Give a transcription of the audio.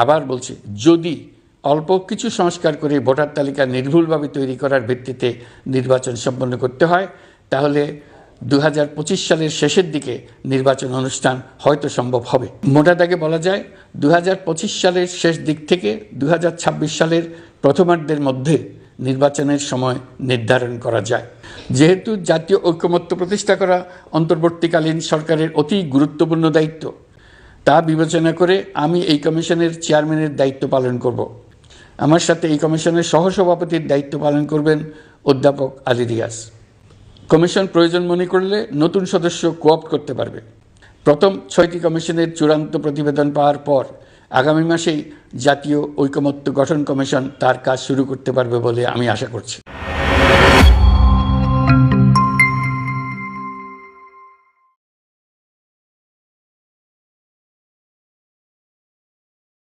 আবার বলছি, যদি অল্প কিছু সংস্কার করে ভোটার তালিকা নির্ভুলভাবে তৈরি করার ভিত্তিতে নির্বাচন সম্পন্ন করতে হয়, তাহলে 2025 সালের শেষের দিকে নির্বাচন অনুষ্ঠান হয়তো সম্ভব হবে। মোটা দাগে বলা যায় 2025 সালের শেষ দিক থেকে 2026 সালের প্রথমার্ধের মধ্যে নির্বাচনের সময় নির্ধারণ করা যায়। যেহেতু জাতীয় ঐকমত্য প্রতিষ্ঠা করা অন্তর্বর্তীকালীন সরকারের অতি গুরুত্বপূর্ণ দায়িত্ব, তা বিবেচনা করে আমি এই কমিশনের চেয়ারম্যানের দায়িত্ব পালন করব। আমার সাথে এই কমিশনের সহসভাপতির দায়িত্ব পালন করবেন অধ্যাপক আলী রিয়াজ। কমিশন প্রয়োজন মনে করলে নতুন সদস্য কোঅপ্ট করতে পারবে। প্রথম 6টি কমিশনের চূড়ান্ত প্রতিবেদন পাওয়ার পর আগামী মাসেই জাতীয় ঐকমত্য গঠন কমিশন তার কাজ শুরু করতে পারবে বলে আমি আশা করছি।